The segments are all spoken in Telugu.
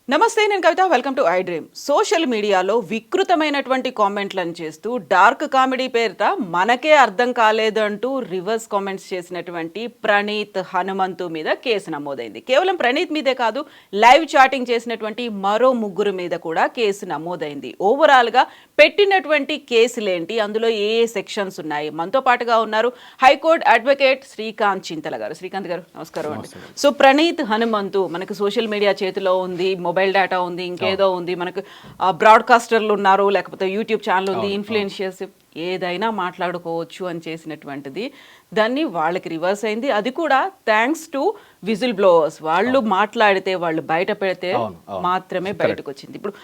నమస్తే, నేను Kavitha. Welcome to I dream. Social మీడియాలో వికృతమైనటువంటి కామెంట్లను చేస్తూ డార్క్ కామెడీ పేరిట మనకే అర్థం కాలేదంటూ రివర్స్ కామెంట్స్ చేసినటువంటి ప్రణీత్ హనుమంతు మీద కేసు నమోదైంది. కేవలం ప్రణీత్ మీదే కాదు, లైవ్ చాటింగ్ చేసినటువంటి మరో ముగ్గురు మీద కూడా కేసు నమోదైంది. ఓవరాల్గా పెట్టినటువంటి కేసులేంటి, అందులో ఏ సెక్షన్స్ ఉన్నాయి? మనతో పాటుగా ఉన్నారు హైకోర్టు అడ్వకేట్ శ్రీకాంత్ చింతల గారు. శ్రీకాంత్ గారు, నమస్కారం అండి. సో ప్రణీత్ హనుమంతు మనకు సోషల్ మీడియా చేతిలో ఉంది, మొబైల్ డేటా ఉంది, ఇంకేదో ఉంది, మనకు బ్రాడ్కాస్టర్లు ఉన్నారు, లేకపోతే యూట్యూబ్ ఛానల్ ఉంది, ఇన్ఫ్లుయెన్షియర్స్, ఏదైనా మాట్లాడుకోవచ్చు అని చేసినటువంటిది దాన్ని వాళ్ళకి రివర్స్ అయింది. అది కూడా థ్యాంక్స్ టు విజిల్ బ్లోవర్స్. వాళ్ళు మాట్లాడితే, వాళ్ళు బయట పెడితే మాత్రమే బయటకు వచ్చింది. ఇప్పుడు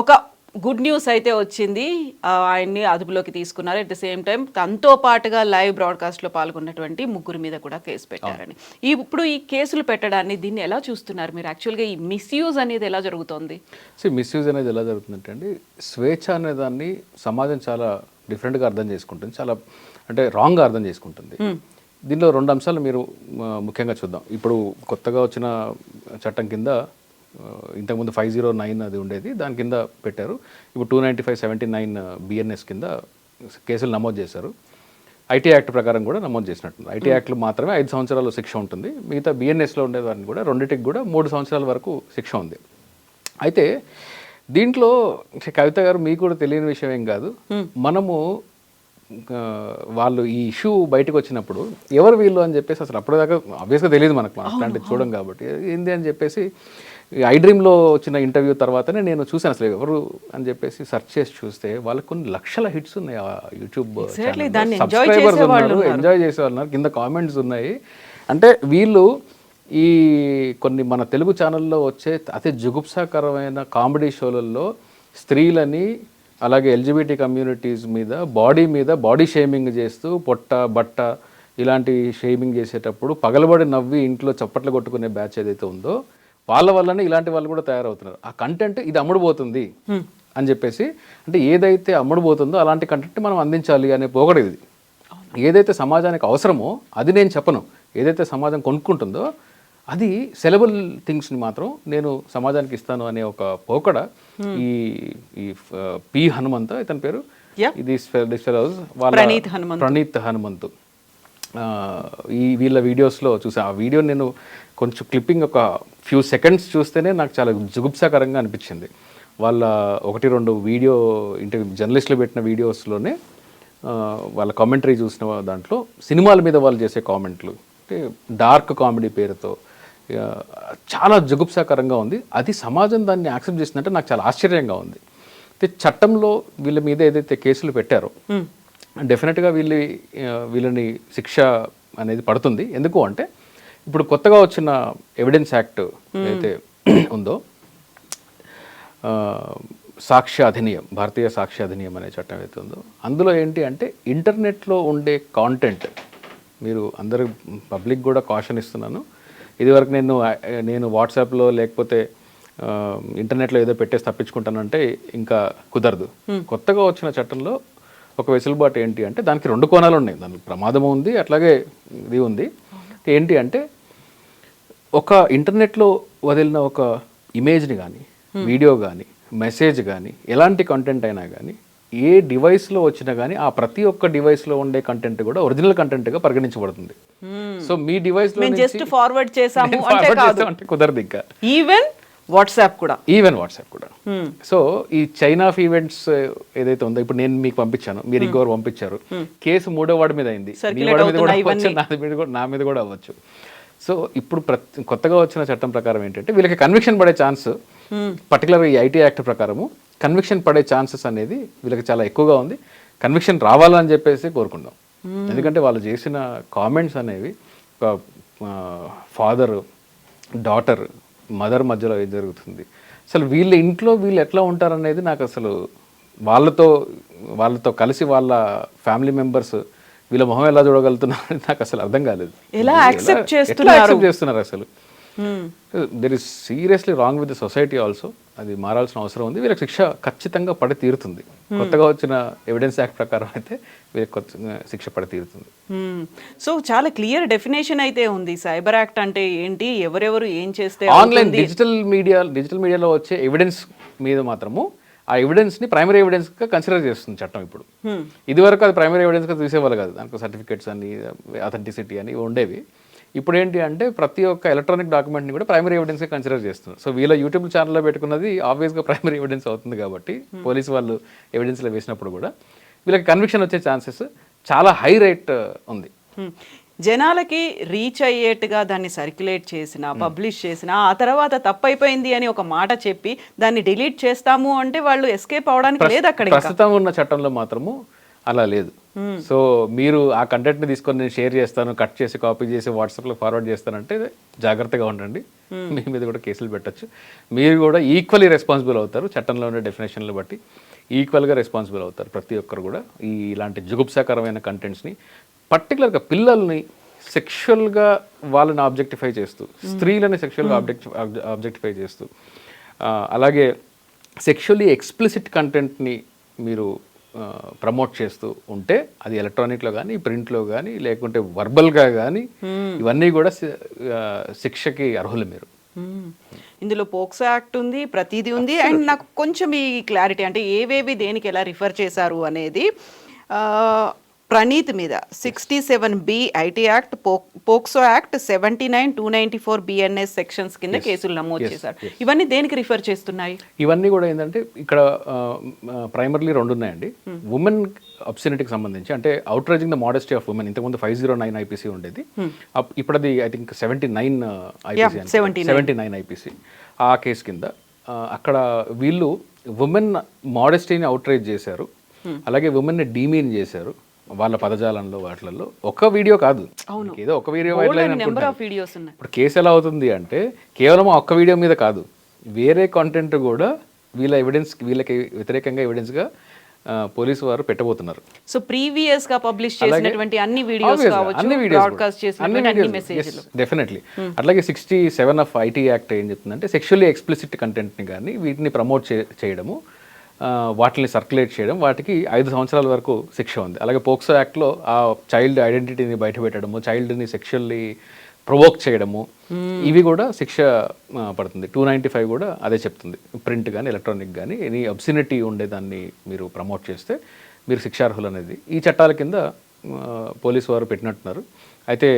ఒక గుడ్ న్యూస్ అయితే వచ్చింది, ఆయన్ని అదుపులోకి తీసుకున్నారు. అట్ ద సేమ్ టైం తనతో పాటుగా లైవ్ బ్రాడ్కాస్ట్లో పాల్గొన్నటువంటి ముగ్గురు మీద కూడా కేసు పెట్టారని. ఇప్పుడు ఈ కేసులు పెట్టడాన్ని, దీన్ని ఎలా చూస్తున్నారు మీరు? యాక్చువల్గా ఈ మిస్యూజ్ అనేది ఎలా జరుగుతుంది? మిస్యూజ్ అనేది ఎలా జరుగుతుందంటే అండి, స్వేచ్ఛ అనే దాన్ని సమాజం చాలా డిఫరెంట్గా అర్థం చేసుకుంటుంది, చాలా అంటే రాంగ్గా అర్థం చేసుకుంటుంది. దీనిలో రెండు అంశాలు మీరు ముఖ్యంగా చూద్దాం. ఇప్పుడు కొత్తగా వచ్చిన చట్టం కింద ఇంతకుముందు 509 అది ఉండేది, దాని కింద పెట్టారు. ఇప్పుడు 295/79 BNS కింద కేసులు నమోదు చేశారు. ఐటీ యాక్ట్ ప్రకారం కూడా నమోదు చేసినట్టుంది. ఐటీ యాక్ట్లు మాత్రమే 5 సంవత్సరాలు శిక్ష ఉంటుంది, మిగతా BNSలో ఉండేదాన్ని కూడా రెండింటికి కూడా 3 సంవత్సరాల వరకు శిక్ష ఉంది. అయితే దీంట్లో కవిత గారు, మీకు కూడా తెలియని విషయం ఏం కాదు, మనము వాళ్ళు ఈ ఇష్యూ బయటకు వచ్చినప్పుడు ఎవరు వీళ్ళు అని చెప్పేసి అసలు అప్పటిదాకా ఆబ్వియస్గా తెలియదు మనకు, అట్లాంటిది చూడం కాబట్టి ఏంది అని చెప్పేసి ఐ డ్రీమ్లో వచ్చిన ఇంటర్వ్యూ తర్వాతనే నేను చూశాను అసలు ఎవరు అని చెప్పేసి సెర్చ్ చేసి చూస్తే వాళ్ళకి కొన్ని లక్షల హిట్స్ ఉన్నాయి ఆ యూట్యూబ్ సబ్స్క్రైబర్స్ ఉన్నారు, ఎంజాయ్ చేసేవాళ్ళు ఉన్నారు, కింద కామెంట్స్ ఉన్నాయి. అంటే వీళ్ళు ఈ కొన్ని మన తెలుగు ఛానల్లో వచ్చే అతి జుగుప్సాకరమైన కామెడీ షోలలో స్త్రీలని అలాగే LGBT కమ్యూనిటీస్ మీద బాడీ షేమింగ్ చేస్తూ పొట్ట బట్ట ఇలాంటి షేమింగ్ చేసేటప్పుడు పగలబడి నవ్వి ఇంట్లో చప్పట్లు కొట్టుకునే బ్యాచ్ ఏదైతే ఉందో వాళ్ళ వల్లనే ఇలాంటి వాళ్ళు కూడా తయారవుతున్నారు. ఆ కంటెంట్ ఇది అమ్ముడుపోతుంది అని చెప్పేసి, అంటే ఏదైతే అమ్ముడుపోతుందో అలాంటి కంటెంట్ మనం అందించాలి అనే పోగడ ఇది. ఏదైతే సమాజానికి అవసరమో అది నేను చెప్పను, ఏదైతే సమాజం కొనుక్కుంటుందో అది సెలబుల్ థింగ్స్ని మాత్రం నేను సమాజానికి ఇస్తాను అనే ఒక పోకడ ఈ పి హనుమంతు ఇతని పేరు, ఇది ప్రణీత్ హనుమంతు. ఈ వీళ్ళ వీడియోస్లో చూసా. ఆ వీడియో నేను కొంచెం క్లిప్పింగ్ ఒక ఫ్యూ సెకండ్స్ చూస్తేనే నాకు చాలా జుగుప్సాకరంగా అనిపించింది. వాళ్ళ 1-2 వీడియో ఇంటర్వ్యూ జర్నలిస్టులు పెట్టిన వీడియోస్లోనే వాళ్ళ కామెంటరీ చూసిన దాంట్లో సినిమాల మీద వాళ్ళు చేసే కామెంట్లు అంటే డార్క్ కామెడీ పేరుతో చాలా జుగుప్సాకరంగా ఉంది. అది సమాజం దాన్ని యాక్సెప్ట్ చేసిందంటే నాకు చాలా ఆశ్చర్యంగా ఉంది. అయితే చట్టంలో వీళ్ళ మీద ఏదైతే కేసులు పెట్టారో డెఫినెట్గా వీళ్ళని శిక్ష అనేది పడుతుంది. ఎందుకు అంటే ఇప్పుడు కొత్తగా వచ్చిన ఎవిడెన్స్ యాక్ట్ అయితే ఉందో, సాక్ష్య అధినియం, భారతీయ సాక్ష్య అధినియం అనే చట్టం అయితే ఉందో, అందులో ఏంటి అంటే ఇంటర్నెట్లో ఉండే కాంటెంట్, మీరు అందరూ పబ్లిక్ కూడా కాషన్ ఇస్తున్నాను, ఇదివరకు నేను వాట్సాప్లో లేకపోతే ఇంటర్నెట్లో ఏదో పెట్టేసి తప్పించుకుంటానంటే ఇంకా కుదరదు. కొత్తగా వచ్చిన చట్టంలో ఒక వెసులుబాటు ఏంటి అంటే దానికి 2 కోణాలు ఉన్నాయి. దానికి ప్రమాదం ఉంది, అట్లాగే ఇది ఉంది. ఏంటి అంటే ఒక ఇంటర్నెట్లో వదిలిన ఒక ఇమేజ్ని కానీ, వీడియో కానీ, మెసేజ్ కానీ, ఎలాంటి కంటెంట్ అయినా కానీ ఏ డివైస్లో వచ్చినా కానీ ఆ ప్రతి ఒక్క డివైస్లో ఉండే కంటెంట్ కూడా ఒరిజినల్ కంటెంట్గా పరిగణించబడుతుంది. సో మీ డివైస్లో జస్ట్ ఫార్వర్డ్ చేసాము అంటే కుదరదు. ఇంకా ఈవెన్ వాట్సాప్ కూడా. సో ఈ చైన్ ఆఫ్ ఈవెంట్స్ ఏదైతే ఉందో, ఇప్పుడు నేను మీకు పంపించాను, మీరు ఇంకోరు పంపించారు, కేసు 3వ వాడి మీద అయింది, మీ వాడి మీద కూడా అవ్వచ్చు, నా మీద కూడా అవ్వచ్చు. సో ఇప్పుడు కొత్తగా వచ్చిన చట్టం ప్రకారం ఏంటంటే వీళ్ళకి కన్విక్షన్ పడే ఛాన్స్, పర్టికులర్ ఈ ఐటీ యాక్ట్ ప్రకారము కన్విక్షన్ పడే ఛాన్సెస్ అనేది వీళ్ళకి చాలా ఎక్కువగా ఉంది. కన్విక్షన్ రావాలని చెప్పేసి కోరుకుందాం. ఎందుకంటే వాళ్ళు చేసిన కామెంట్స్ అనేవి ఒక ఫాదర్ డాటర్ మదర్ మధ్యలో ఏం జరుగుతుంది, అసలు వీళ్ళ ఇంట్లో వీళ్ళు ఎట్లా ఉంటారనేది నాకు అసలు వాళ్ళతో కలిసి వాళ్ళ ఫ్యామిలీ మెంబర్స్ వీళ్ళ మొహం ఎలా చూడగలుగుతున్నారు నాకు అసలు అర్థం కాలేదు. ఎలా యాక్సెప్ట్ చేస్తున్నారు అసలు. There is seriously wrong with the society also. అది మారాల్సిన అవసరం ఉంది. వీళ్ళకి శిక్ష ఖచ్చితంగా పడి తీరుతుంది. కొత్తగా వచ్చిన ఎవిడెన్స్ యాక్ట్ ప్రకారం అయితే వీళ్ళకి శిక్ష పడి తీరుతుంది. సో చాలా క్లియర్ డెఫినేషన్ అయితే ఉంది. సైబర్ యాక్ట్ అంటే ఏంటి, ఎవరెవరు ఏం చేస్తే ఆన్లైన్ డిజిటల్ మీడియాలో వచ్చే ఎవిడెన్స్ మీద మాత్రము ఆ ఎవిడెన్స్ని ప్రైమరీ ఎవిడెన్స్గా కన్సిడర్ చేస్తుంది చట్టం ఇప్పుడు. ఇదివరకు అది ప్రైమరీ ఎవిడెన్స్గా చూసేవాళ్ళు కాదు. దానికి సర్టిఫికేట్స్ అని, అథెంటిసిటీ అని ఉండేవి. ఇప్పుడు ఏంటి అంటే ప్రతి ఒక్క ఎలక్ట్రానిక్ డాక్యుమెంట్ని కూడా ప్రైమరీ ఎవిడెన్స్గా కన్సిడర్ చేస్తున్నారు. సో వీళ్ళ యూట్యూబ్ ఛానల్లో పెట్టుకున్నది ఆబ్వియస్గా ప్రైమరీ ఎవిడెన్స్ అవుతుంది కాబట్టి పోలీసు వాళ్ళు ఎవిడెన్స్లో వేసినప్పుడు కూడా వీళ్ళకి కన్విక్షన్ వచ్చే ఛాన్సెస్ చాలా హై రేట్ ఉంది. జనాలకి రీచ్ అయ్యేట్టుగా దాన్ని సర్క్యులేట్ చేసిన, పబ్లిష్ చేసిన, ఆ తర్వాత తప్పైపోయింది అని ఒక మాట చెప్పి దాన్ని డిలీట్ చేస్తాము అంటే వాళ్ళు ఎస్కేప్ అవడానికి లేదు. అక్కడ ప్రస్తుతం ఉన్న చట్టంలో మాత్రము అలా లేదు. సో మీరు ఆ కంటెంట్ని తీసుకొని నేను షేర్ చేస్తాను, కట్ చేసి కాపీ చేసి వాట్సాప్లో ఫార్వర్డ్ చేస్తానంటే జాగ్రత్తగా ఉండండి. మీ మీద కూడా కేసులు పెట్టచ్చు. మీరు కూడా ఈక్వల్లీ రెస్పాన్సిబుల్ అవుతారు. చట్టంలో ఉండే డెఫినేషన్లు బట్టి ఈక్వల్గా రెస్పాన్సిబుల్ అవుతారు ప్రతి ఒక్కరు కూడా. ఇలాంటి జుగుప్సాకరమైన కంటెంట్స్ని, పర్టికులర్గా పిల్లల్ని సెక్షువల్గా వాళ్ళని ఆబ్జెక్టిఫై చేస్తూ, స్త్రీలని సెక్షువల్గా ఆబ్జెక్టిఫై చేస్తూ, అలాగే సెక్షువల్లీ ఎక్స్ప్లిసిట్ కంటెంట్ని మీరు ప్రమోట్ చేస్తూ ఉంటే అది ఎలక్ట్రానిక్లో కానీ, ప్రింట్లో కానీ, లేకుంటే వర్బల్గా కానీ ఇవన్నీ కూడా శిక్షకి అర్హులు మీరు. ఇందులో పోక్సో యాక్ట్ ఉంది, ప్రతిదీ ఉంది. అండ్ నాకు కొంచెం ఈ క్లారిటీ అంటే ఏవేవి దేనికి ఎలా రిఫర్ చేశారు అనేది. ప్రణీత్ మీద 67B IT act, POCSO act 79, 294 BNS sections కింద కేసులు నమోదు చేశారు. ఇవన్నీ దేనికి రిఫర్ చేస్తున్నాయి? ఇవన్నీ కూడా ఏంటంటే ఇక్కడ ప్రైమర్లీ రెండు ఉన్నాయండి. ఉమెన్ అబ్సెనిటీకి సంబంధించి, అంటే outraging the modesty of women. ఇంతకుముందు 509 ఐపీసీ ఉండేది. ఇప్పుడు అది ఐ థింక్ 79 ఐపీసీ. ఆ కేసు కింద అక్కడ వీళ్ళు ఉమెన్ మోడెస్టీని అవుట్రేజ్ చేశారు, అలాగే ఉమెన్ని డీమీన్ చేశారు వాళ్ళ పదజాలంలో వాటిలలో. ఒక వీడియో కాదు, ఏదో ఒక వీడియో ఇప్పుడు కేసు ఎలా అవుతుంది అంటే కేవలం ఒక్క వీడియో మీద కాదు, వేరే కంటెంట్ కూడా వీళ్ళకి వ్యతిరేకంగా ఎవిడెన్స్గా పోలీసు వారు పెట్టబోతున్నారు. సో ప్రీవియస్ గా పబ్లిష్ చేసినటువంటి అన్ని వీడియోస్ కావచ్చు, బ్రాడ్కాస్ట్ చేసినటువంటి అన్ని మెసేజ్లు డెఫినెట్లీ. అట్లాగే 67 ఆఫ్ ఐటీ యాక్ట్ ఏం చెప్తుందంటే సెక్షువల్లీ ఎక్స్ప్లిసిట్ కంటెంట్ని కానీ వీటిని ప్రమోట్ చేయడము, వాటిని సర్క్యులేట్ చేయడం, వాటికి 5 సంవత్సరాల వరకు శిక్ష ఉంది. అలాగే పోక్సో యాక్ట్లో ఆ చైల్డ్ ఐడెంటిటీని బయటపెట్టడము, చైల్డ్ని సెక్షువల్లీ ప్రొవోక్ చేయడము, ఇవి కూడా శిక్ష పడుతుంది. 295 కూడా అదే చెప్తుంది. ప్రింట్ కానీ ఎలక్ట్రానిక్ కానీ ఎనీ అబ్సినిటీ ఉండేదాన్ని మీరు ప్రమోట్ చేస్తే మీరు శిక్షార్హులు అనేది ఈ చట్టాల కింద పోలీసు వారు పెట్టినట్టున్నారు. అయితే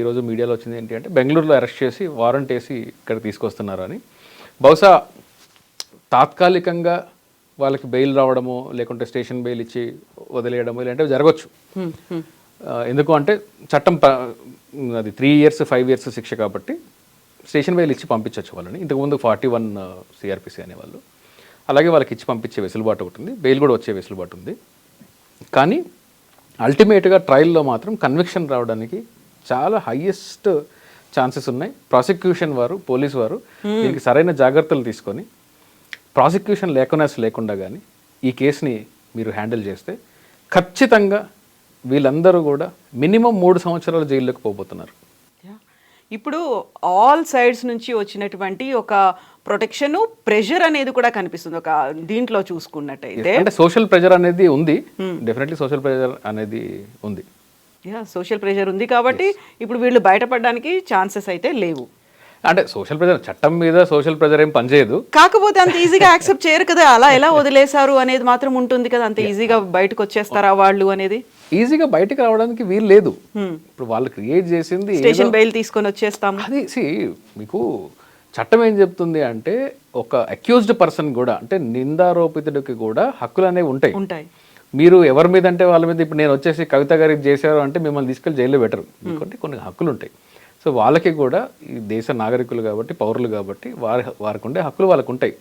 ఈరోజు మీడియాలో వచ్చింది ఏంటి అంటే బెంగళూరులో అరెస్ట్ చేసి వారెంట్ వేసి ఇక్కడ తీసుకొస్తున్నారు అని. బహుశా తాత్కాలికంగా వాళ్ళకి బెయిల్ రావడము, లేకుంటే స్టేషన్ బెయిల్ ఇచ్చి వదిలేయడము ఇలాంటివి జరగవచ్చు. ఎందుకు అంటే చట్టం అది 3 years 5 years శిక్ష కాబట్టి స్టేషన్ బెయిల్ ఇచ్చి పంపించవచ్చు వాళ్ళని. ఇంతకుముందు 41 CRPC అనేవాళ్ళు. అలాగే వాళ్ళకి ఇచ్చి పంపించే వెసులుబాటు ఒకటి ఉంది, బెయిల్ కూడా వచ్చే వెసులుబాటు ఉంది. కానీ అల్టిమేట్గా ట్రయల్లో మాత్రం కన్విక్షన్ రావడానికి చాలా హైయెస్ట్ ఛాన్సెస్ ఉన్నాయి. ప్రాసిక్యూషన్ వారు, పోలీసు వారు దీనికి సరైన జాగ్రత్తలు తీసుకొని ప్రాసిక్యూషన్ లేకుండా కానీ ఈ కేసుని మీరు హ్యాండిల్ చేస్తే ఖచ్చితంగా వీళ్ళందరూ కూడా మినిమం 3 సంవత్సరాల జైల్లోకి పోబోతున్నారు. ఇప్పుడు ఆల్ సైడ్స్ నుంచి వచ్చినటువంటి ఒక ప్రొటెక్షన్, ప్రెషర్ అనేది కూడా కనిపిస్తుంది ఒక దీంట్లో చూసుకున్నట్టయితే. అంటే సోషల్ ప్రెషర్ అనేది ఉంది, డెఫినెట్లీ సోషల్ ప్రెషర్ అనేది ఉంది. సోషల్ ప్రెషర్ ఉంది కాబట్టి ఇప్పుడు వీళ్ళు బయటపడడానికి ఛాన్సెస్ అయితే లేవు. అంటే సోషల్ ప్రెజర్, చట్టం మీద సోషల్ ప్రెజర్ ఏం పనిచేయదు. కాకపోతే అంత ఈజీగా యాక్సెప్ట్ చేయరు కదా, అలా ఎలా వదిలేశారు అనేది మాత్రం ఉంటుంది కదా. అంత ఈజీగా బయటకు వచ్చేస్తారా వాళ్ళు అనేది? ఈజీగా బయటకు రావడానికి వీలు లేదు. ఇప్పుడు వాళ్ళు క్రియేట్ చేసింది స్టేషన్ బెయిల్ తీసుకొని వచ్చేస్తాం. అది మీకు చట్టం ఏం చెప్తుంది అంటే ఒక అక్యూజ్డ్ పర్సన్ కూడా, అంటే నిందారోపితుడికి కూడా హక్కులు అనేవి ఉంటాయి. మీరు ఎవరి మీద అంటే వాళ్ళ మీద, ఇప్పుడు నేను వచ్చేసి కవిత గారికి చేశారు అంటే మిమ్మల్ని తీసుకెళ్ళి జైల్లో పెట్టరు. ఎందుకంటే కొన్ని హక్కులు ఉంటాయి. సో వాళ్ళకి కూడా ఈ దేశ నాగరికులు కాబట్టి, పౌరులు కాబట్టి వారికి ఉండే హక్కులు వాళ్ళకు ఉంటాయి.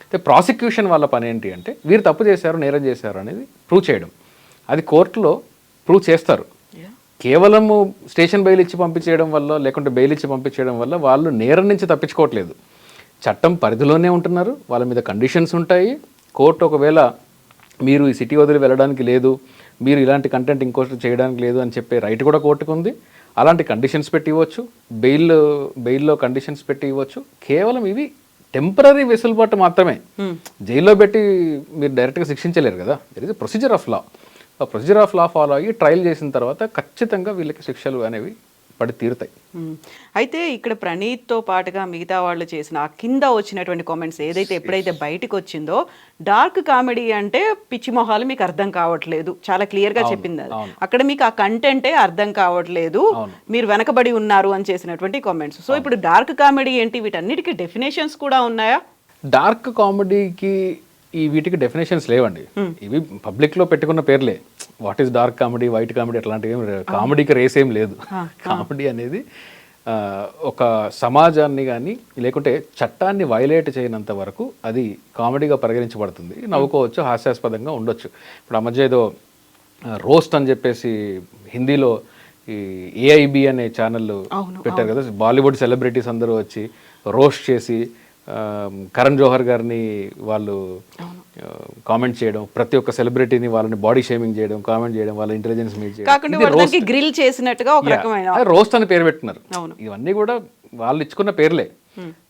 అయితే ప్రాసిక్యూషన్ వాళ్ళ పని ఏంటి అంటే వీరు తప్పు చేశారు, నేరం చేశారు అనేది ప్రూవ్ చేయడం. అది కోర్టులో ప్రూవ్ చేస్తారు. కేవలము స్టేషన్ బెయిల్ ఇచ్చి పంపించేయడం వల్ల, లేకుంటే బెయిల్ ఇచ్చి పంపించేయడం వల్ల వాళ్ళు నేరం నుంచి తప్పించుకోవట్లేదు. చట్టం పరిధిలోనే ఉంటున్నారు, వాళ్ళ మీద కండిషన్స్ ఉంటాయి. కోర్టు ఒకవేళ మీరు ఈ సిటీ వదిలి వెళ్ళడానికి లేదు, మీరు ఇలాంటి కంటెంట్ ఇంకోటి చేయడానికి లేదు అని చెప్పే రైట్ కూడా కోర్టుకు ఉంది. అలాంటి కండిషన్స్ పెట్టి ఇవ్వచ్చు, బెయిల్లో కండిషన్స్ పెట్టి ఇవ్వచ్చు. కేవలం ఇవి టెంపరీ వెసులుబాటు మాత్రమే. జైల్లో పెట్టి మీరు డైరెక్ట్గా శిక్షించలేరు కదా. There is procedure of law. ఆ ప్రొసీజర్ ఆఫ్ లా ఫాలో అయ్యి ట్రయల్ చేసిన తర్వాత ఖచ్చితంగా వీళ్ళకి శిక్షలు అనేవి పడి తీరుతాయి. అయితే ఇక్కడ ప్రణీత్తో పాటుగా మిగతా వాళ్ళు చేసిన ఆ కింద వచ్చినటువంటి కామెంట్స్ ఏదైతే ఎప్పుడైతే బయటకు వచ్చిందో, డార్క్ కామెడీ అంటే పిచ్చి మొహాలు మీకు అర్థం కావట్లేదు, చాలా క్లియర్ గా చెప్పింది అది. అక్కడ మీకు ఆ కంటెంటే అర్థం కావట్లేదు, మీరు వెనకబడి ఉన్నారు అని చేసినటువంటి కామెంట్స్. సో ఇప్పుడు డార్క్ కామెడీ ఏంటి, వీటన్నిటికీ డెఫినేషన్స్ కూడా ఉన్నాయా? డార్క్ కామెడీకి వీటికి డెఫినేషన్స్ లేవండి. ఇవి పబ్లిక్ లో పెట్టుకున్న పేర్లే. What is dark comedy, white comedy అట్లాంటివి ఏం కామెడీకి రేస్ ఏం లేదు. కామెడీ అనేది ఒక సమాజాన్ని కానీ లేకుంటే చట్టాన్ని వైలేట్ చేయనంత వరకు అది కామెడీగా పరిగణించబడుతుంది. నవ్వుకోవచ్చు, హాస్యాస్పదంగా ఉండొచ్చు. ఇప్పుడు ఆ మధ్య ఏదో రోస్ట్ అని చెప్పేసి హిందీలో ఈ ఏఐబి అనే ఛానల్ పెట్టారు కదా, బాలీవుడ్ సెలబ్రిటీస్ అందరూ వచ్చి రోస్ట్ చేసి కరణ్ జోహర్ గారిని వాళ్ళు కామెంట్ చేయడం, ప్రతి ఒక్క సెలబ్రిటీని వాళ్ళని బాడీ షేమింగ్ చేయడం, కామెంట్ చేయడం, వాళ్ళ ఇంటెలిజెన్స్ మీట్ చేయడం, గ్రిల్ చేసినట్టుగా ఒక రకమైన రోస్ట్ అని పేరు పెట్టున్నారు. ఇవన్నీ కూడా వాళ్ళు ఇచ్చుకున్న పేర్లే.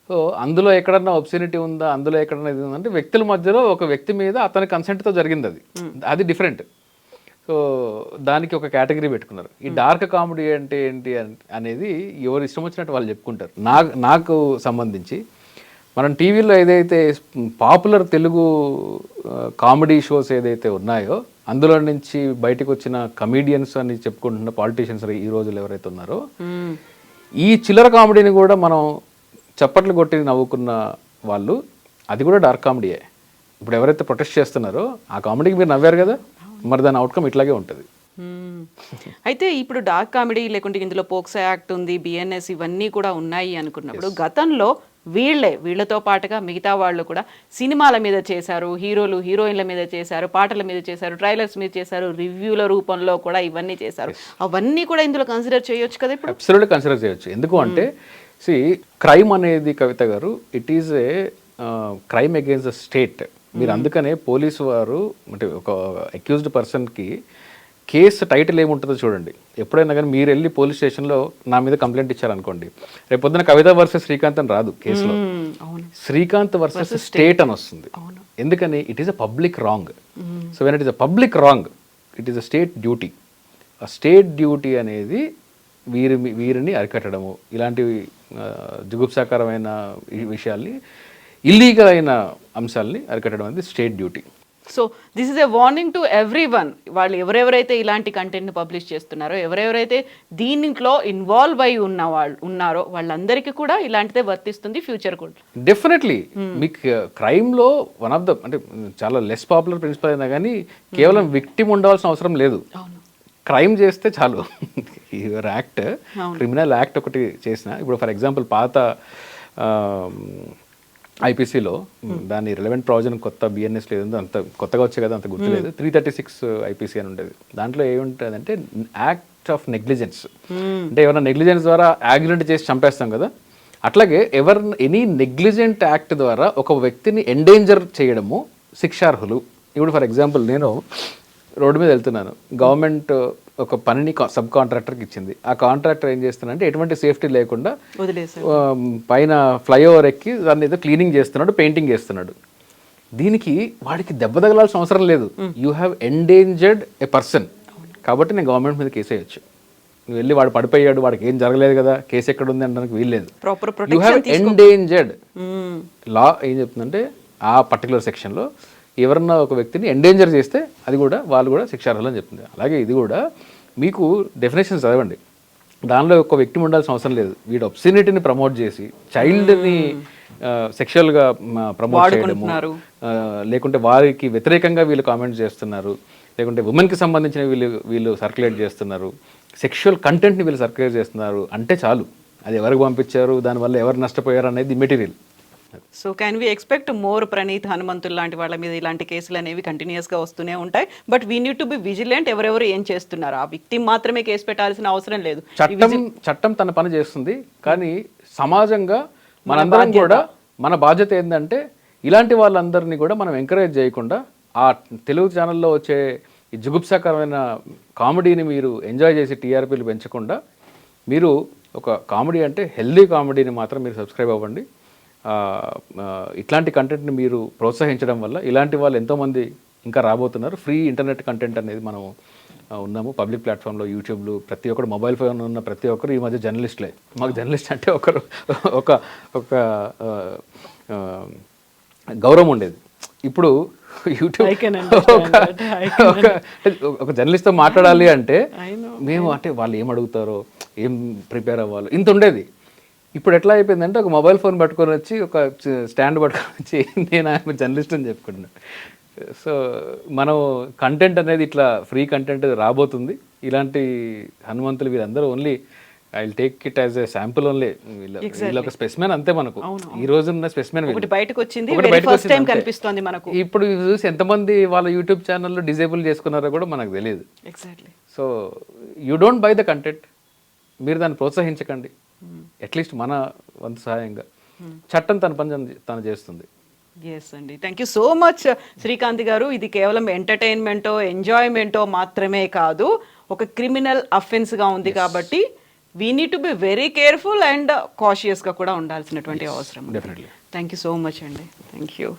సో అందులో ఎక్కడన్నా ఒబ్సినిటీ ఉందా, అందులో ఎక్కడన్నా ఇది ఉందంటే వ్యక్తుల మధ్యలో ఒక వ్యక్తి మీద అతని కన్సెంట్తో జరిగింది, అది డిఫరెంట్. సో దానికి ఒక కేటగిరీ పెట్టుకున్నారు. ఈ డార్క్ కామెడీ అంటే ఏంటి అనేది ఎవరు ఇష్టం వచ్చినట్టు వాళ్ళు చెప్పుకుంటారు. నాకు సంబంధించి మనం టీవీలో ఏదైతే పాపులర్ తెలుగు కామెడీ షోస్ ఏదైతే ఉన్నాయో అందులో నుంచి బయటకు వచ్చిన కమీడియన్స్ అని చెప్పుకుంటున్న పాలిటీషియన్స్ ఈ రోజులు ఎవరైతే ఉన్నారో, ఈ చిల్లర కామెడీని కూడా మనం చప్పట్లు కొట్టి నవ్వుకున్న వాళ్ళు, అది కూడా డార్క్ కామెడీయే. ఇప్పుడు ఎవరైతే ప్రొటెస్ట్ చేస్తున్నారో ఆ కామెడీకి మీరు నవ్వారు కదా, మరి దాని అవుట్కమ్ ఇట్లాగే ఉంటుంది. అయితే ఇప్పుడు డార్క్ కామెడీ లేకుంటే ఇందులో పోక్సో యాక్ట్ ఉంది, బిఎన్ఎస్ ఇవన్నీ కూడా ఉన్నాయి అనుకున్నప్పుడు, గతంలో వీళ్ళతో పాటుగా మిగతా వాళ్ళు కూడా సినిమాల మీద చేశారు, హీరోలు హీరోయిన్ల మీద చేశారు, పాటల మీద చేశారు, ట్రైలర్స్ మీద చేశారు, రివ్యూల రూపంలో కూడా ఇవన్నీ చేశారు. అవన్నీ కూడా ఇందులో కన్సిడర్ చేయొచ్చు కదా? ఇప్పుడు అబ్సల్యూట్లీ కన్సిడర్ చేయొచ్చు. ఎందుకు అంటే క్రైమ్ అనేది, కవిత గారు, it is a crime against the state. మీరు అందుకనే పోలీసు వారు అంటే ఒక అక్యూజ్డ్ పర్సన్కి కేసు టైటిల్ ఏముంటుందో చూడండి. ఎప్పుడైనా కానీ మీరు వెళ్ళి పోలీస్ స్టేషన్లో నా మీద కంప్లైంట్ ఇచ్చారనుకోండి, రేపు పొద్దున కవిత వర్సెస్ శ్రీకాంత్ అని రాదు కేసులో, శ్రీకాంత్ వర్సెస్ స్టేట్ అని వస్తుంది. ఎందుకని? It is a public wrong. So when it is a public wrong, it is a state duty. ఆ స్టేట్ డ్యూటీ అనేది వీరిని అరికట్టడము, ఇలాంటి జుగుప్సాకరమైన విషయాల్ని, ఇల్లీగల్ అయిన అంశాలని అరికట్టడం అనేది state duty. So this is a warning to every one. వాళ్ళు ఎవరెవరైతే ఇలాంటి కంటెంట్ని పబ్లిష్ చేస్తున్నారో, ఎవరెవరైతే దీంట్లో ఇన్వాల్వ్ అయి ఉన్నారో వాళ్ళందరికీ కూడా ఇలాంటిదే వర్తిస్తుంది ఫ్యూచర్ కూడా. డెఫినెట్లీ. మీకు క్రైమ్లో వన్ ఆఫ్ ద అంటే చాలా లెస్ పాపులర్ ప్రిన్సిపల్ అయినా కానీ కేవలం విక్టిమ్ ఉండవలసిన అవసరం లేదు. క్రైమ్ చేస్తే చాలు. యువర్ యాక్ట్, క్రిమినల్ యాక్ట్ ఒకటి చేసిన, ఇప్పుడు ఫర్ ఎగ్జాంపుల్ పాత ఐపీసీలో దాని రిలవెంట్ ప్రావిజన్ కొత్త బిఎన్ఎస్ లేదు, అంత కొత్తగా వచ్చే కదా, అంత గుర్తులేదు, 336 ఐపీసీ అని ఉండేది. దాంట్లో ఏముంటుంది అంటే యాక్ట్ ఆఫ్ నెగ్లిజెన్స్. అంటే ఎవరైనా నెగ్లిజెన్స్ ద్వారా యాక్సిడెంట్ చేసి చంపేస్తాం కదా, అట్లాగే ఎనీ నెగ్లిజెంట్ యాక్ట్ ద్వారా ఒక వ్యక్తిని ఎండేంజర్ చేయడము శిక్షార్హులు. ఇప్పుడు ఫర్ ఎగ్జాంపుల్ నేను రోడ్డు మీద వెళ్తున్నాను, గవర్నమెంట్ ఒక పనిని సబ్ కాంట్రాక్టర్కి ఇచ్చింది. ఆ కాంట్రాక్టర్ ఏం చేస్తున్నాడంటే ఎటువంటి సేఫ్టీ లేకుండా పైన ఫ్లైఓవర్ ఎక్కి దాన్ని ఏదో క్లీనింగ్ చేస్తున్నాడు, పెయింటింగ్ చేస్తున్నాడు. దీనికి వాడికి దెబ్బ తగలాల్సిన అవసరం లేదు. You have endangered a person, కాబట్టి నేను గవర్నమెంట్ మీద కేసు వేయచ్చు. నువ్వు వెళ్ళి వాడు పడిపోయాడు, వాడికి ఏం జరగలేదు కదా, కేసు ఎక్కడ ఉంది అనడానికి వీల్లేదు. You have endangered. లా ఏం చెప్తుందంటే ఆ పర్టికులర్ సెక్షన్లో ఎవరన్నా ఒక వ్యక్తిని ఎండేంజర్ చేస్తే అది కూడా వాళ్ళు కూడా శిక్షార్హులు అని చెప్తుంది. అలాగే ఇది కూడా మీకు డెఫినేషన్స్ చదవండి, దానిలో ఒక వ్యక్తి ఉండాల్సిన అవసరం లేదు. వీడు అబ్సినిటీని ప్రమోట్ చేసి చైల్డ్ని సెక్షువల్గా ప్రమోట్ చేయడము, లేకుంటే వారికి వ్యతిరేకంగా వీళ్ళు కామెంట్స్ చేస్తున్నారు, లేకుంటే ఉమెన్కి సంబంధించిన వీళ్ళు సర్క్యులేట్ చేస్తున్నారు, సెక్షువల్ కంటెంట్ని వీళ్ళు సర్క్యులేట్ చేస్తున్నారు అంటే చాలు. అది ఎవరికి పంపించారు, దానివల్ల ఎవరు నష్టపోయారు అనేది material. So can we expect more Praneeth హనుమంతులు లాంటి వాళ్ళ మీద ఇలాంటి కేసులు అనేవి కంటిన్యూస్గా వస్తూనే ఉంటాయి. But we need to be vigilant. ఎవరెవరు ఏం చేస్తున్నారు, ఆ విక్టిమ్ మాత్రమే కేసు పెట్టాల్సిన అవసరం లేదు. చట్టం తన పని చేస్తుంది, కానీ సమాజంగా మనందరం కూడా మన బాధ్యత ఏంటంటే ఇలాంటి వాళ్ళందరినీ కూడా మనం ఎంకరేజ్ చేయకుండా, ఆ తెలుగు ఛానల్లో వచ్చే ఈ జుగుప్సాకరమైన కామెడీని మీరు ఎంజాయ్ చేసి టీఆర్పీలు పెంచకుండా మీరు ఒక కామెడీ అంటే హెల్దీ కామెడీని మాత్రం మీరు సబ్స్క్రైబ్ అవ్వండి. ఇట్లాంటి కంటెంట్ని మీరు ప్రోత్సహించడం వల్ల ఇలాంటి వాళ్ళు ఎంతోమంది ఇంకా రాబోతున్నారు. ఫ్రీ ఇంటర్నెట్ కంటెంట్ అనేది మనం ఉన్నాము పబ్లిక్ ప్లాట్ఫామ్లో, యూట్యూబ్లో. ప్రతి ఒక్కరు మొబైల్ ఫోన్ ఉన్న ప్రతి ఒక్కరు ఈ మధ్య జర్నలిస్టులే. మాకు జర్నలిస్ట్ అంటే ఒక గౌరవం ఉండేది. ఇప్పుడు యూట్యూబ్ ఒక జర్నలిస్ట్తో మాట్లాడాలి అంటే మేము అంటే వాళ్ళు ఏం అడుగుతారో, ఏం ప్రిపేర్ అవ్వాలో ఇంత ఉండేది. ఇప్పుడు ఎట్లా అయిపోయిందంటే ఒక మొబైల్ ఫోన్ పట్టుకొని వచ్చి, ఒక స్టాండ్ పట్టుకొని వచ్చి నేను ఆయన జర్నలిస్ట్ అని చెప్పుకుంటున్నాను. సో మనం కంటెంట్ అనేది ఇట్లా ఫ్రీ కంటెంట్ రాబోతుంది. ఇలాంటి హనుమంతులు వీళ్ళందరూ only I will take it as a sample only. వీళ్ళ ఒక స్పెసిమెన్ అంతే. మనకు ఈ రోజు ఉన్న స్పెసిమెన్ బయటకు వచ్చింది, ఫస్ట్ టైం కనిపిస్తుంది మనకు. ఇప్పుడు చూసి ఎంతమంది వాళ్ళ యూట్యూబ్ ఛానల్లో డిజేబుల్ చేసుకున్నారో కూడా మనకు తెలియదు. Exactly. So you don't by the content, మీరు దాన్ని ప్రోత్సహించకండి. అట్లీస్ట్ మన వంతు సహాయంగా చట్టం తన పని తను చేస్తుంది. ఎస్ అండి, thank you so much Srikanth గారు. ఇది కేవలం ఎంటర్టైన్మెంటో ఎంజాయ్మెంటో మాత్రమే కాదు, ఒక క్రిమినల్ అఫెన్స్గా ఉంది. కాబట్టి we need to be very careful and కాషియస్గా కూడా ఉండాల్సినటువంటి అవసరం. Definitely. Thank you so much అండి. Thank you.